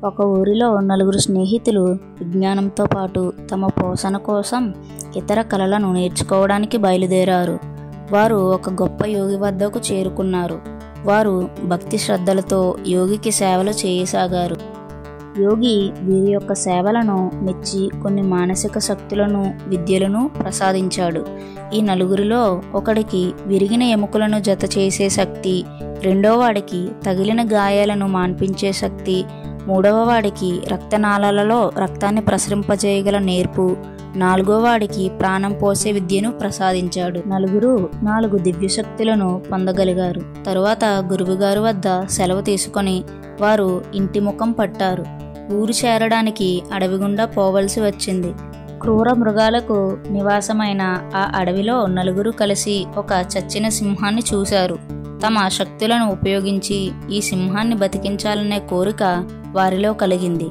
ఒక ఊరిలో నలుగురు స్నేహితులు విజ్ఞానంతో పాటు తమ పోషణ కోసం ఇతర కళలను నేర్చుకోవడానికి బయలుదేరారు. వారు ఒక గొప్ప యోగి వద్దకు చేరుకున్నారు. వారు భక్తి శ్రద్ధలతో యోగికి సేవలు చేయసాగారు. యోగి వీరి యొక్క సేవలను మెచ్చి కొన్ని మానసిక శక్తులను, విద్యలను ప్రసాదించాడు. ఈ నలుగురిలో ఒకడికి విరిగిన ఎముకలను జత చేసే శక్తి, రెండో వాడికి తగిలిన గాయాలను మాన్పించే శక్తి, మూడవ వాడికి రక్తనాళాలలో రక్తాన్ని ప్రసరింపజేయగల నేర్పు, నాలుగో వాడికి ప్రాణం పోసే విద్యను ప్రసాదించాడు. నలుగురు 4 దివ్యశక్తులను పొందగలిగారు. తరువాత గురువుగారు వద్ద సెలవు తీసుకొని వారు ఇంటి ముఖం పట్టారు. ఊరు చేరడానికి అడవి గుండా పోవలసి వచ్చింది. క్రూర మృగాలకు నివాసమైన ఆ అడవిలో నలుగురు కలిసి ఒక చచ్చిన సింహాన్ని చూశారు. తమ శక్తులను ఉపయోగించి ఈ సింహాన్ని బతికించాలనే కోరిక వారిలో కలిగింది.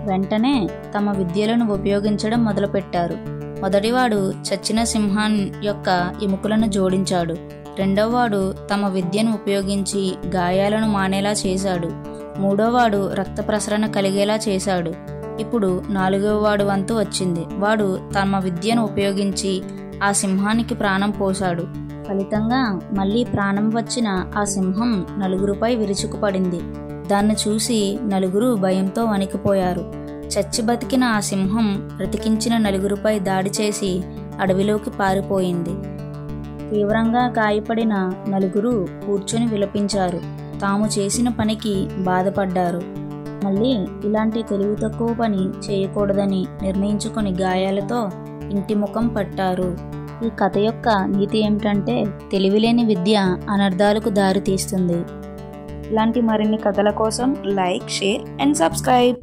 వెంటనే తమ విద్యలను ఉపయోగించడం మొదలుపెట్టారు. మొదటివాడు చచ్చిన సింహం యొక్క ఎముకలను జోడించాడు. రెండవవాడు తమ విద్యను ఉపయోగించి గాయాలను మానేలా చేశాడు. మూడోవాడు రక్త ప్రసరణ కలిగేలా చేశాడు. ఇప్పుడు 4వ వాడు వంతు వచ్చింది. వాడు తమ విద్యను ఉపయోగించి ఆ సింహానికి ప్రాణం పోశాడు. ఫలితంగా మళ్ళీ ప్రాణం వచ్చిన ఆ సింహం నలుగురుపై విరుచుకుపడింది. దాన్ని చూసి నలుగురు భయంతో వణికిపోయారు. చచ్చి బతికిన ఆ సింహం బ్రతికించిన నలుగురుపై దాడి చేసి అడవిలోకి పారిపోయింది. తీవ్రంగా గాయపడిన నలుగురు కూర్చొని విలపించారు. తాము చేసిన పనికి బాధపడ్డారు. మళ్ళీ ఇలాంటి తెలివి తక్కువ పని చేయకూడదని నిర్ణయించుకొని గాయాలతో ఇంటి ముఖం పట్టారు. ఈ కథ యొక్క నీతి ఏమిటంటే, తెలివిలేని విద్య అనర్థాలకు దారి తీస్తుంది. ఇలాంటి మరిన్ని కథల కోసం లైక్, షేర్ అండ్ సబ్స్క్రైబ్.